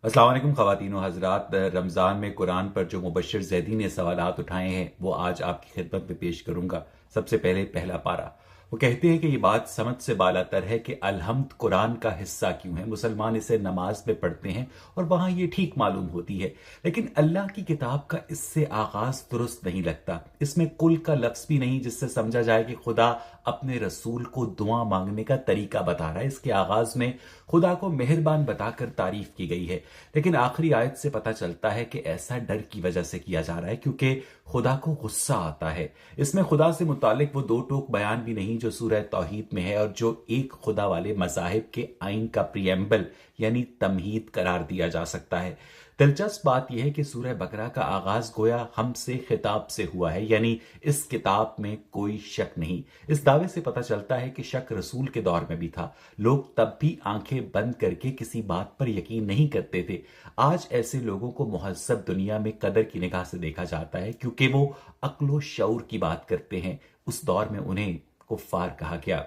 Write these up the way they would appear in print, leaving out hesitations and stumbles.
अस्सलाम वालेकुम ख़वातीन व हज़रात। रमज़ान में कुरान पर जो मुबश्शिर ज़ैदी ने सवालात उठाए हैं वो आज आपकी खिदमत में पेश करूंगा। सबसे पहले पहला पारा। वो कहते हैं कि ये बात समझ से बालातर है कि अलहम्द कुरान का हिस्सा क्यों है। मुसलमान इसे नमाज में पढ़ते हैं और वहां ये ठीक मालूम होती है, लेकिन अल्लाह की किताब का इससे आगाज दुरुस्त नहीं लगता। इसमें कुल का लफ्ज भी नहीं जिससे समझा जाए कि खुदा अपने रसूल को दुआ मांगने का तरीका बता रहा है। इसके आगाज में खुदा को मेहरबान बताकर तारीफ की गई है, लेकिन आखिरी आयत से पता चलता है कि ऐसा डर की वजह से किया जा रहा है क्योंकि खुदा को गुस्सा आता है। इसमें खुदा से मुतालिक वो दो टोक बयान भी नहीं जो सूरह तौहीद में है और जो एक खुदा वाले मज़ाहिब के आइन का प्रियम्बल यानी तमहीद करार दिया जा सकता है। दिलचस्प बात यह है कि सूरह बकरा का आगाज गोया हमसे खिताब से हुआ है, यानी इस किताब में कोई शक नहीं। इस दावे से पता चलता है कि शक रसूल के दौर में भी था। लोग तब भी आंखें बंद करके किसी बात पर यकीन नहीं करते थे। आज ऐसे लोगों को मुहज्जब दुनिया में कदर की निगाह से देखा जाता है क्योंकि वो अक्लो शऊर की बात करते हैं। उस दौर में उन्हें कुफ्फार कहा गया।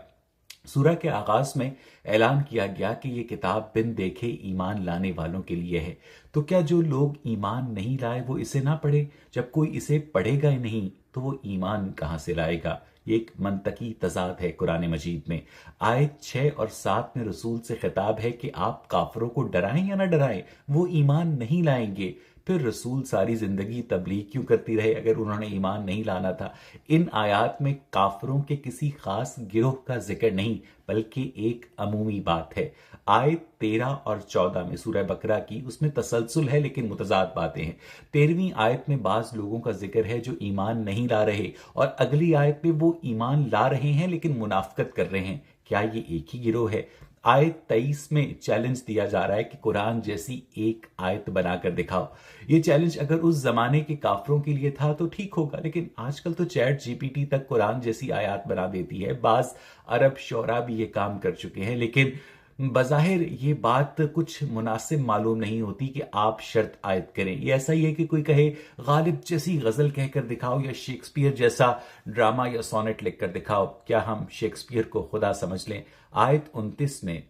सूरह के आगाज में ऐलान किया गया कि यह किताब बिन देखे ईमान लाने वालों के लिए है। तो क्या जो लोग ईमान नहीं लाए वो इसे ना पढ़े? जब कोई इसे पढ़ेगा ही नहीं तो वो ईमान कहां से लाएगा? ये एक मंतकी तजाद है कुरान मजीद में। आयत 6 और 7 में रसूल से खिताब है कि आप काफरों को डराएं या ना डराएं, वो ईमान नहीं लाएंगे। फिर रसूल सारी जिंदगी तबलीग क्यों करती रहे अगर उन्होंने ईमान नहीं लाना था? इन आयात में काफरों के किसी खास गिरोह का जिक्र नहीं बल्कि एक अमूमी बात है। आयत 13 और 14 में सूरह बकरा की, उसमें तसलसल है लेकिन मुतजाद बातें हैं। 13वीं आयत में बाज लोगों का जिक्र है जो ईमान नहीं ला रहे और अगली आयत में वो ईमान ला रहे हैं लेकिन मुनाफकत कर रहे हैं। क्या ये एक ही गिरोह है? आयत 23 में चैलेंज दिया जा रहा है कि कुरान जैसी एक आयत बनाकर दिखाओ। ये चैलेंज अगर उस जमाने के काफरों के लिए था तो ठीक होगा, लेकिन आजकल तो चैट जीपीटी तक कुरान जैसी आयत बना देती है। बाज अरब शोरा भी ये काम कर चुके हैं, लेकिन बज़ाहिर ये बात कुछ मुनासिब मालूम नहीं होती कि आप शर्त आयद करें। ये ऐसा ही है कि कोई कहे गालिब जैसी गजल कहकर दिखाओ या शेक्सपियर जैसा ड्रामा या सोनेट लिखकर दिखाओ। क्या हम शेक्सपियर को खुदा समझ लें? आयत 29 में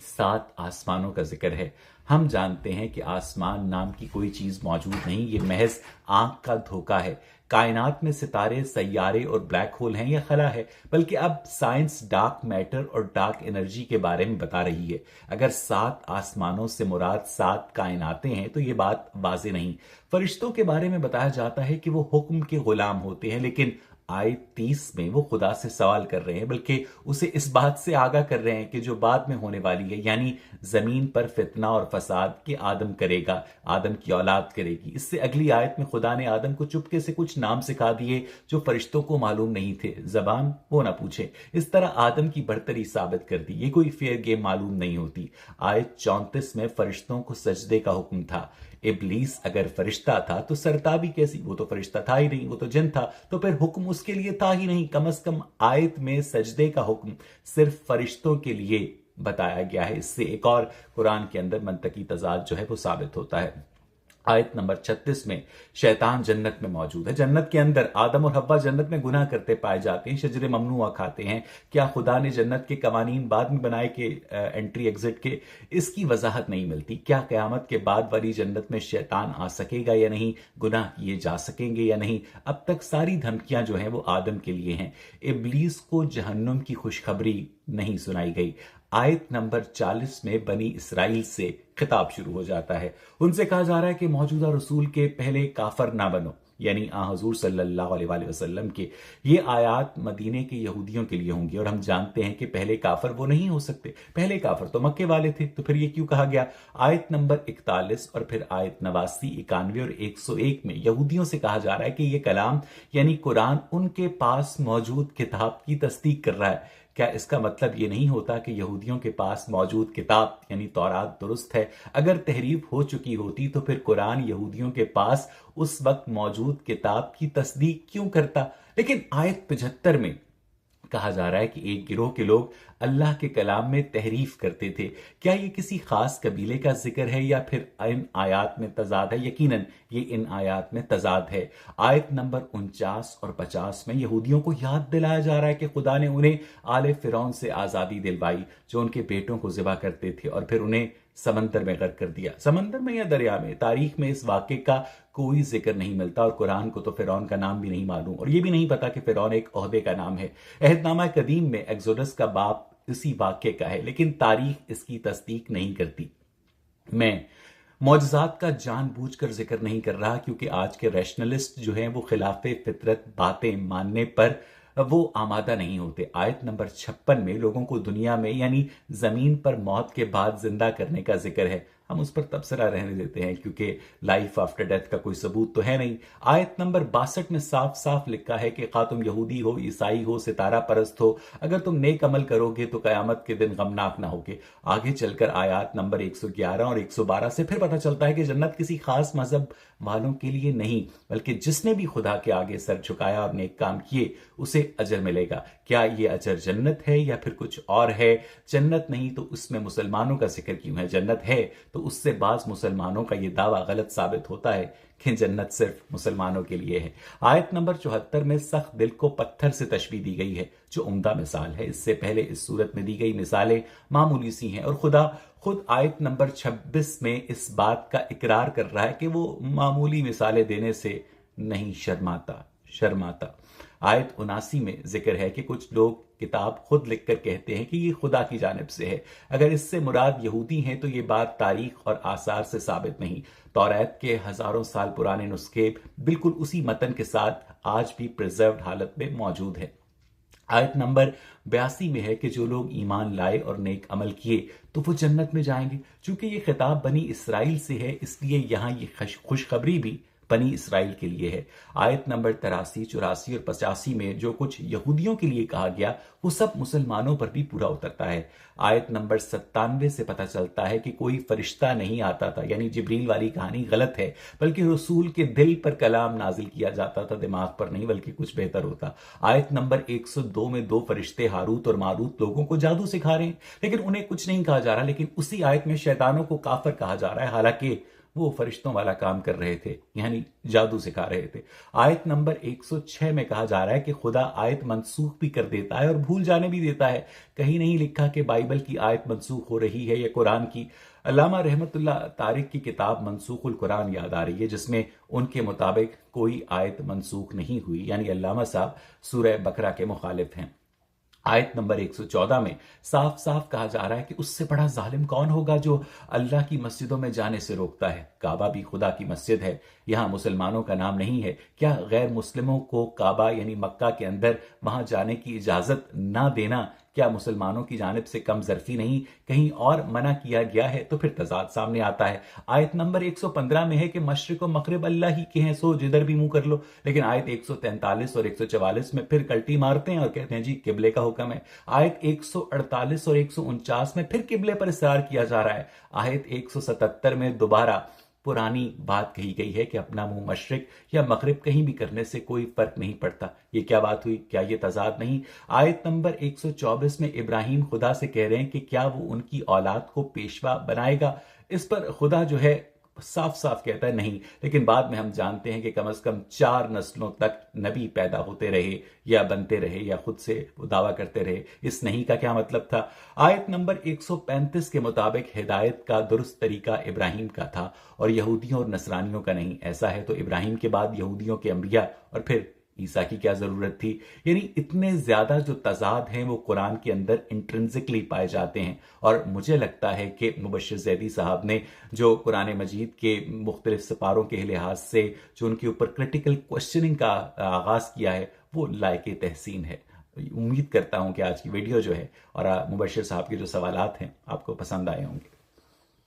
7 आसमानों का जिक्र है। हम जानते हैं कि आसमान नाम की कोई चीज मौजूद नहीं, ये महज आंख का धोखा है। कायनात में सितारे, सैयारे और ब्लैक होल हैं या खला है, बल्कि अब साइंस डार्क मैटर और डार्क एनर्जी के बारे में बता रही है। अगर 7 आसमानों से मुराद 7 कायनातें हैं तो ये बात वाजे नहीं। फरिश्तों के बारे में बताया जाता है कि वो हुक्म के गुलाम होते हैं, लेकिन आयत 30 में वो खुदा से सवाल कर रहे हैं, बल्कि उसे इस बात से आगाह कर रहे हैं कि जो बाद में होने वाली है, यानी जमीन पर फितना और फसाद के आदम करेगा, आदम की औलाद करेगी। इससे अगली आयत में खुदा ने आदम को चुपके से कुछ नाम सिखा दिए जो फरिश्तों को मालूम नहीं थे। जबान वो ना पूछे। इस तरह आदम की बढ़तरी साबित कर दी। ये कोई फेयर गेम मालूम नहीं होती। आयत 34 में फरिश्तों को सजदे का हुक्म था। इब्लीस अगर फरिश्ता था तो सरताबी कैसी? वो तो फरिश्ता था ही नहीं, वो तो जिन था। तो फिर हुक्म उसके लिए था ही नहीं। कम से कम आयत में सजदे का हुक्म सिर्फ फरिश्तों के लिए बताया गया है। इससे एक और कुरान के अंदर मंतकी तजाद जो है वो साबित होता है। आयत नंबर 36 में शैतान जन्नत में मौजूद है। जन्नत के अंदर आदम और हव्वा जन्नत में गुनाह करते पाए जाते हैं, शजरे ममनुआ खाते हैं। क्या खुदा ने जन्नत के कवानीन बाद में बनाए के एंट्री एग्जिट के? इसकी वजाहत नहीं मिलती। क्या कयामत के बाद वाली जन्नत में शैतान आ सकेगा या नहीं? गुनाह किए जा सकेंगे या नहीं? अब तक सारी धमकियां जो हैं वो आदम के लिए हैं। इब्लीस को जहन्नुम की खुशखबरी नहीं सुनाई गई। आयत नंबर 40 में बनी इसराइल से खिताब शुरू हो जाता है। उनसे कहा जा रहा है कि मौजूदा रसूल के पहले काफर ना बनो, यानी हजूर सल्लल्लाहु अलैहि वसल्लम के। ये आयात मदीने के यहूदियों के लिए होंगी और हम जानते हैं कि पहले काफर वो नहीं हो सकते। पहले काफर तो मक्के वाले थे, तो फिर ये क्यों कहा गया? आयत नंबर 41 और फिर आयत 89, 91 और 101 में यहूदियों से कहा जा रहा है कि ये कलाम यानी कुरान उनके पास मौजूद किताब की तस्दीक कर रहा है। क्या इसका मतलब ये नहीं होता कि यहूदियों के पास मौजूद किताब यानी तौरात दुरुस्त है? अगर तहरीफ हो चुकी होती तो फिर कुरान यहूदियों के पास उस वक्त मौजूद किताब की तस्दीक क्यों करता? लेकिन आयत 75 में कहा जा रहा है कि एक गिरोह के लोग अल्लाह के कलाम में तहरीफ करते थे। क्या ये किसी खास कबीले का जिक्र है या फिर इन आयात में तजाद है? यकीनन ये इन आयात में तजाद है। आयत नंबर 49 और 50 में यहूदियों को याद दिलाया जा रहा है कि खुदा ने उन्हें आले फिरौन से आजादी दिलवाई जो उनके बेटों को ज़िबा करते थे और फिर उन्हें समंदर में गर्क कर दिया। समंदर में या दरिया में, तारीख में इस वाक्य का कोई जिक्र नहीं मिलता और कुरान को तो फिरौन का नाम भी नहीं मालूम और ये भी नहीं पता कि फिरौन एक ओहदे का नाम है। अहदनामा कदीम में एक्सोडस का बाप इसी वाक्य का है, लेकिन तारीख इसकी तस्दीक नहीं करती। मैं मौजज़ात का जानबूझकर जिक्र नहीं कर रहा क्योंकि आज के रैशनलिस्ट जो हैं वो खिलाफे फितरत बातें मानने पर वो आमादा नहीं होते। आयत नंबर 56 में लोगों को दुनिया में यानी जमीन पर मौत के बाद जिंदा करने का जिक्र है। हम उस पर तबसरा रहने देते हैं क्योंकि लाइफ आफ्टर डेथ का कोई सबूत तो है नहीं। आयत नंबर 62 में साफ साफ लिखा है कि खा तुम यहूदी हो, ईसाई हो, सितारा परस्त हो, अगर तुम नेक अमल करोगे तो कयामत के दिन गमनाक ना होगे। आगे चलकर आयत नंबर 111 और 112 से फिर पता चलता है कि जन्नत किसी खास मजहब वालों के लिए नहीं, बल्कि जिसने भी खुदा के आगे सर झुकाया और नेक काम किए उसे अजर मिलेगा। क्या ये अजर जन्नत है या फिर कुछ और है? जन्नत नहीं तो उसमें मुसलमानों का जिक्र क्यों है? जन्नत है तो उससे बाज मुसलमानों का यह दावा गलत साबित होता है कि जन्नत सिर्फ मुसलमानों के लिए है। आयत नंबर 74 में सख्त दिल को पत्थर से तशबीह दी गई है जो उम्दा मिसाल है। इससे पहले इस सूरत में दी गई मिसालें मामूली सी हैं और खुदा खुद आयत नंबर 26 में इस बात का इकरार कर रहा है कि वो मामूली मिसालें देने से नहीं शर्माता। आयत 79 में जिक्र है कि कुछ लोग किताब खुद लिखकर कहते हैं कि ये खुदा की जानिब से है। अगर इससे मुराद यहूदी हैं तो ये बात तारीख और आसार से साबित नहीं। तौरात के हजारों साल पुराने नुस्खे बिल्कुल उसी मतन के साथ आज भी प्रिजर्व्ड हालत में मौजूद है। आयत नंबर 82 में है कि जो लोग ईमान लाए और नेक अमल किए तो वो जन्नत में जाएंगे। चूंकि ये खिताब बनी इसराइल से है इसलिए यहां ये खुशखबरी भी बनी इसराइल के लिए है। आयत नंबर 83, 84 और 85 में जो कुछ यहूदियों के लिए कहा गया वो सब मुसलमानों पर भी पूरा उतरता है। आयत नंबर 97 से पता चलता है कि कोई फरिश्ता नहीं आता था, यानी जिब्रील वाली कहानी गलत है, बल्कि रसूल के दिल पर कलाम नाजिल किया जाता था, दिमाग पर नहीं, बल्कि कुछ बेहतर होता। आयत नंबर 102 में दो फरिश्ते हारूत और मारूत लोगों को जादू सिखा रहे हैं, लेकिन उन्हें कुछ नहीं कहा जा रहा। लेकिन उसी आयत में शैतानों को काफिर कहा जा रहा है, हालांकि वो फरिश्तों वाला काम कर रहे थे, यानी जादू सिखा रहे थे। आयत नंबर 106 में कहा जा रहा है कि खुदा आयत मनसूख भी कर देता है और भूल जाने भी देता है। कहीं नहीं लिखा कि बाइबल की आयत मनसूख हो रही है या कुरान की। अल्लामा रहमतुल्लाह तारिक की किताब मनसूखुल कुरान याद आ रही है जिसमें उनके मुताबिक कोई आयत मनसूख नहीं हुई, यानी अल्लामा साहब सूरह बकरा के मुखालिफ हैं। आयत नंबर 114 में साफ साफ कहा जा रहा है कि उससे बड़ा जालिम कौन होगा जो अल्लाह की मस्जिदों में जाने से रोकता है। काबा भी खुदा की मस्जिद है, यहां मुसलमानों का नाम नहीं है। क्या गैर मुस्लिमों को काबा यानी मक्का के अंदर वहां जाने की इजाजत ना देना क्या मुसलमानों की जानिब से कम ज़र्फी नहीं, कहीं और मना किया गया है? तो फिर तजाद सामने आता है। आयत नंबर 115 में है कि मशरिक और मगरिब अल्लाह ही के हैं, सो जिधर भी मुंह कर लो। लेकिन आयत 143 और 144 में फिर कल्टी मारते हैं और कहते हैं जी किबले का हुक्म है। आयत 148 और 149 में फिर किबले पर इसरार किया जा रहा है। आयत 177 में दोबारा पुरानी बात कही गई है कि अपना मुंह मशरिक या मगरिब कहीं भी करने से कोई फर्क नहीं पड़ता। ये क्या बात हुई? क्या ये तजाद नहीं? आयत नंबर 124 में इब्राहिम खुदा से कह रहे हैं कि क्या वो उनकी औलाद को पेशवा बनाएगा। इस पर खुदा जो है साफ साफ कहता है नहीं, लेकिन बाद में हम जानते हैं कि कम से कम 4 नस्लों तक नबी पैदा होते रहे या बनते रहे या खुद से वो दावा करते रहे। इस नहीं का क्या मतलब था? आयत नंबर 135 के मुताबिक हिदायत का दुरुस्त तरीका इब्राहिम का था और यहूदियों और नसरानियों का नहीं। ऐसा है तो इब्राहिम के बाद यहूदियों के अंबिया और फिर ईसा की क्या जरूरत थी? यानी इतने ज्यादा जो तजाद हैं वो कुरान के अंदर इंट्रिंसिकली पाए जाते हैं। और मुझे लगता है कि मुबश्शिर ज़ैदी साहब ने जो कुरान मजीद के मुख्तलिफ सिपारों के लिहाज से जो उनके ऊपर क्रिटिकल क्वेश्चनिंग का आगाज किया है वो लायक तहसीन है। उम्मीद करता हूं कि आज की वीडियो जो है और मुबश्शिर साहब के जो सवालात हैं आपको पसंद आए होंगे।